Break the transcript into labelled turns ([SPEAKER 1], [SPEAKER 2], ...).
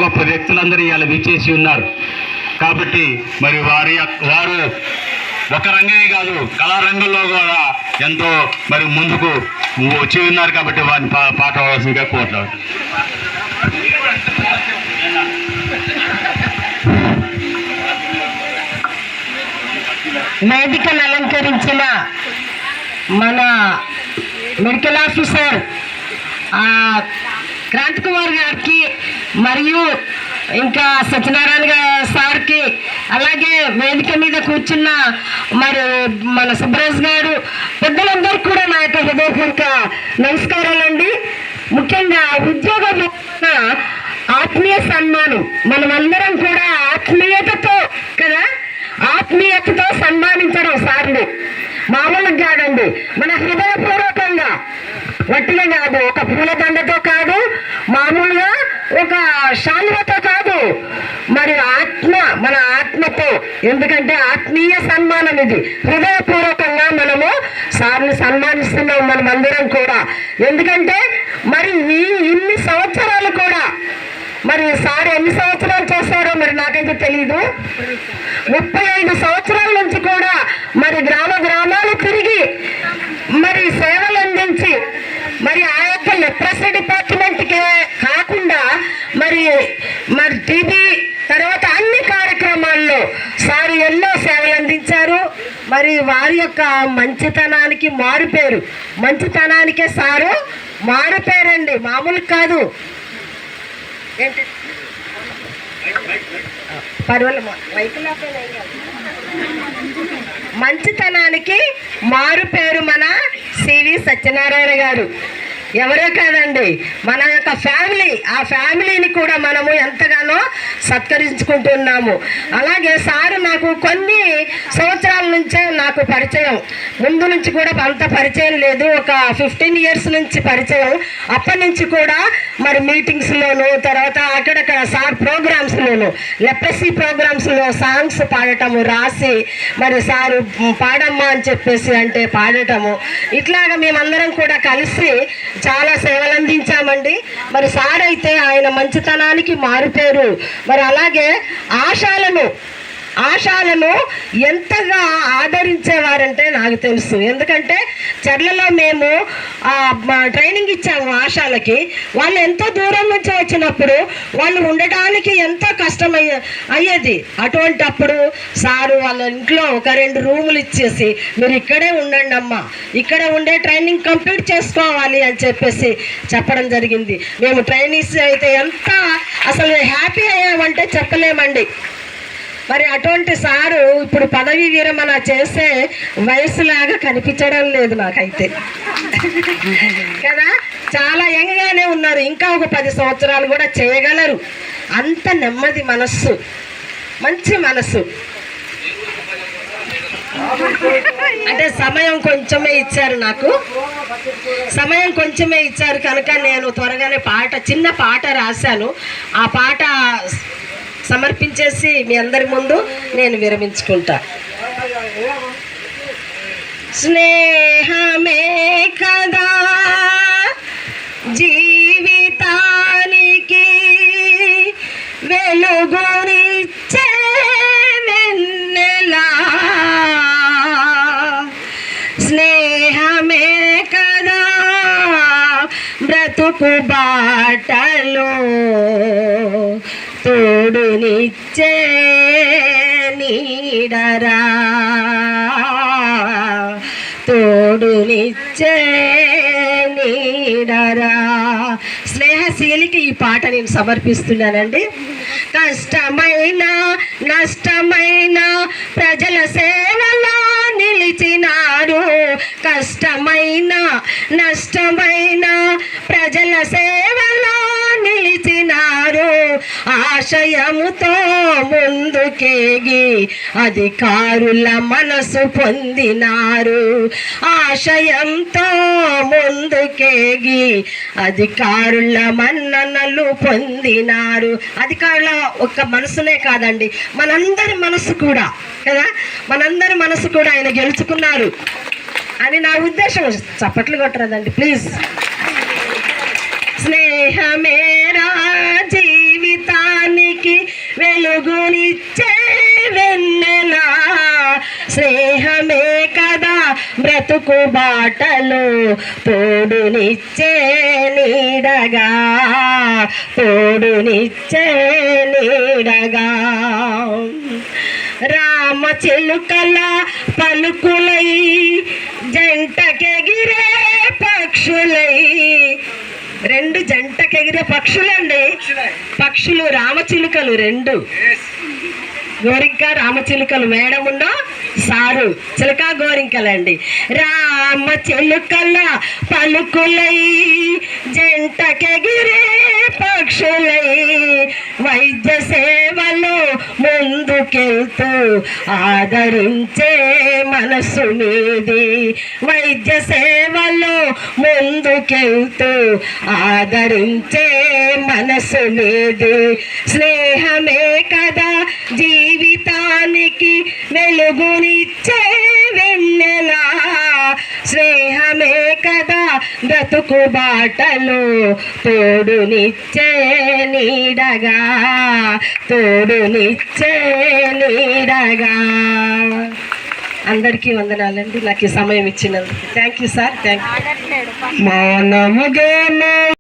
[SPEAKER 1] గొప్ప వ్యక్తులందరూ ఇవాళ విచ్చేసి ఉన్నారు. కాబట్టి మరి వారు ఒక రంగమే కాదు, కళారంగంలో కూడా ఎంతో మరి ముందుకు వచ్చి ఉన్నారు. కాబట్టి వారిని పాడవలసిందిగా కోరుతారు.
[SPEAKER 2] వేదికను అలంకరించిన మన మెడికల్ ఆఫీసర్ క్రాంతి కుమార్ గారికి మరియు ఇంకా సత్యనారాయణ సార్కి, అలాగే వేదిక మీద కూర్చున్న మరి మన సుబ్రాజ్ గారు, పెద్దలందరికీ కూడా నా యొక్క హృదయపూర్వక నమస్కారాలండి. ముఖ్యంగా ఉద్యోగంలో ఆత్మీయ సన్మానం, మనమందరం కూడా ఆత్మీయతతో కదా, ఆత్మీయతతో సన్మానించడం సార్లు మామూలుగా కాదండి. మన హృదయపూర్వకంగా వట్టిగా కాదు, ఒక పూలదండతో కాదు, మామూలుగా ఒక శాలువతో కాదు, మరి మన ఆత్మతో. ఎందుకంటే ఆత్మీయ సన్మానం ఇది. హృదయపూర్వకంగా మనము సార్ని సన్మానిస్తున్నాం మనమందరం కూడా. ఎందుకంటే మరి ఇన్ని సంవత్సరాలు కూడా, మరి సార్ ఎన్ని సంవత్సరాలు చేశారో మరి నాకైతే తెలీదు. 35 సంవత్సరాల నుంచి కూడా మరి గ్రామాలు తిరిగి మరి సేవలు అందించి, మరి ఆ యొక్క లిటరసీ డిపార్ట్మెంట్కే కాకుండా మరి టీబీ తర్వాత అన్ని కార్యక్రమాల్లో సార్ ఎన్నో సేవలు అందించారు. మరి వారి యొక్క మంచితనానికి మారుపేరు, మంచితనానికే సారు మారుపేరండి, మామూలు కాదు. ఏంటి మంచితనానికి మారు పేరు మన సివి సత్యనారాయణ గారు. ఎవరో కాదండి, మన యొక్క ఫ్యామిలీ. ఆ ఫ్యామిలీని కూడా మనము ఎంతగానో సత్కరించుకుంటున్నాము. అలాగే సారు నాకు కొన్ని సంవత్సరాల నుంచే నాకు పరిచయం, ముందు నుంచి కూడా అంత పరిచయం లేదు, ఒక 15 years నుంచి పరిచయం. అప్పటి నుంచి కూడా మరి మీటింగ్స్లోను, తర్వాత అక్కడక్కడ సార్ ప్రోగ్రామ్స్లోను, లెప్రసీ ప్రోగ్రామ్స్లో సాంగ్స్ పాడటము, రాసి మరి సారు పాడమ్మా అని చెప్పేసి అంటే పాడటము, ఇట్లాగా మేమందరం కూడా కలిసి చాలా సేవలు అందించామండి. మరి సార్ అయితే ఆయన మంచితనానికి మారుపేరు. మరి అలాగే ఆశాలను ఎంతగా ఆదరించేవారంటే నాకు తెలుసు. ఎందుకంటే చర్లలో మేము ట్రైనింగ్ ఇచ్చాము ఆశాలకి. వాళ్ళు ఎంతో దూరం నుంచి వచ్చినప్పుడు వాళ్ళు ఉండడానికి ఎంతో కష్టం అయ్యేది. అటువంటప్పుడు సారు వాళ్ళ ఇంట్లో ఒక 2 రూములు ఇచ్చేసి, మీరు ఇక్కడే ఉండండి అమ్మా, ఇక్కడే ఉండే ట్రైనింగ్ కంప్లీట్ చేసుకోవాలి అని చెప్పేసి చెప్పడం జరిగింది. మేము ట్రైనీస్ అయితే ఎంత అసలు హ్యాపీ అయ్యామంటే చెప్పలేమండి. మరి అటువంటి సారు ఇప్పుడు పదవీ విరమణ చేసే వయసులాగా కనిపించడం లేదు నాకైతే కదా. చాలా యంగ్గానే ఉన్నారు, ఇంకా ఒక 10 సంవత్సరాలు కూడా చేయగలరు. అంత నెమ్మది మనస్సు, మంచి మనస్సు. అంటే సమయం కొంచెమే ఇచ్చారు, నాకు సమయం కొంచెమే ఇచ్చారు కనుక నేను త్వరగానే చిన్న పాట రాశాను. ఆ పాట సమర్పించేసి మీ అందరి ముందు నేను విరమించుకుంటా. స్నేహమే కదా జీవితానికి వెలుగునిచ్చే వెన్నెలా, స్నేహమే కదా బ్రతుకు బాటలో తోడునిచ్చే నీడరా, తోడునిచ్చే నీడరా. స్నేహశీలికి ఈ పాట నేను సమర్పిస్తున్నానండి. కష్టమైన నష్టమైన ప్రజల సేవలో నిలిచినారు, కష్టమైన నష్టమైన ప్రజల సేవలో నిలిచినారు, ఆశయముతో ముందుకేగి అధికారుల మనసు పొందినారు, ఆశయంతో ముందుకేగి అధికారుల మన్ననలు పొందినారు. అధికారుల ఒక్క మనసునే కాదండి, మనందరి మనసు కూడా కదా, మనందరి మనసు కూడా ఆయన గెలుచుకున్నారు అని నా ఉద్దేశం. చప్పట్లు కొట్టరాదండి ప్లీజ్. స్నేహమేరా జీవితా బ్రతుకు బాటలు తోడునిచ్చే నీడగా, తోడునిచ్చే నీడగా. రామ చిలుకల పలుకులై జంటకెగిరే పక్షులై, రెండు జంటకెగిరే పక్షులండి, పక్షులు రామచిలుకలు రెండు. గోరింక రామచిలుకలు, మేడముండో సారు చిలక గోరింకలండి. రామ చిలుకల పలుకులై జంటకెగిరే పక్షులై, వైద్య సేవలో ముందుకెళ్తూ ఆదరించే మనసు మీది, వైద్య సేవలో ముందుకెళ్తూ ఆదరించే మనసు మీది. స్నేహమే కదా జీవితానికి వెలుగునిచ్చే వెన్నెలా, స్నేహమే కదా బ్రతుకు బాటలు తోడునిచ్చే నీడగా, తోడునిచ్చే నీడగా. అందరికీ వందనాలండి నాకు ఈ సమయం ఇచ్చినందుకు. Thank you sir, thank you. మానవుగేమో